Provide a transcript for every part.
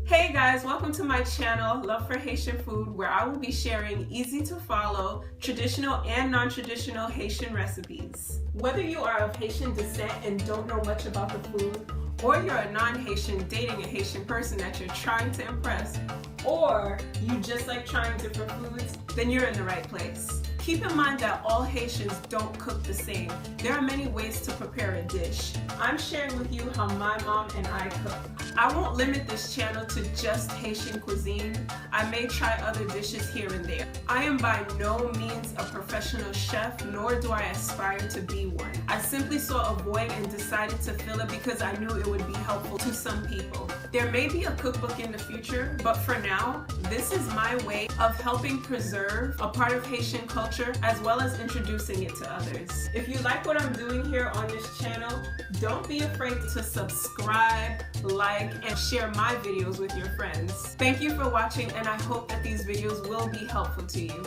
Hey guys, welcome to my channel, Love for Haitian Food, where I will be sharing easy to follow, traditional and non-traditional Haitian recipes. Whether you are of Haitian descent and don't know much about the food, or you're a non-Haitian dating a Haitian person that you're trying to impress, or you just like trying different foods, then you're in the right place. Keep in mind that all Haitians don't cook the same. There are many ways to prepare a dish. I'm sharing with you how my mom and I cook. I won't limit this channel to just Haitian cuisine. I may try other dishes here and there. I am by no means a professional chef, nor do I aspire to be one. I simply saw a void and decided to fill it because I knew it would be helpful to some people. There may be a cookbook in the future, but for now, this is my way of helping preserve a part of Haitian culture as well as introducing it to others. If you like what I'm doing here on this channel, don't be afraid to subscribe, like, and share my videos with your friends. Thank you for watching, and I hope that these videos will be helpful to you.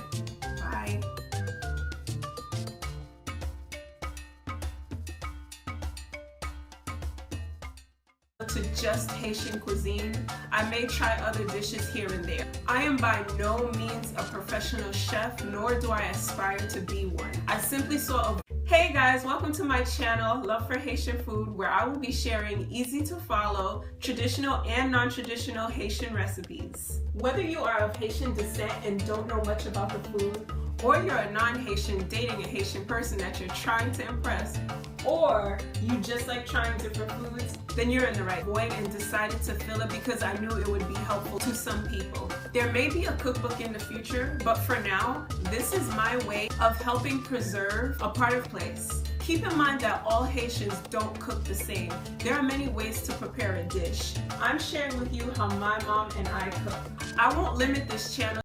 Bye. To just Haitian cuisine, I may try other dishes here and there. I am by no means a professional chef, nor do I aspire to be one. I simply saw a... Hey guys, welcome to my channel, Love for Haitian Food, where I will be sharing easy to follow, traditional and non-traditional Haitian recipes. Whether you are of Haitian descent and don't know much about the food, or you're a non-Haitian dating a Haitian person that you're trying to impress, or you just like trying different foods, then you're in the right way and decided to fill it because I knew it would be helpful to some people. There may be a cookbook in the future, but for now, this is my way of helping preserve a part of place. Keep in mind that all Haitians don't cook the same. There are many ways to prepare a dish. I'm sharing with you how my mom and I cook. I won't limit this channel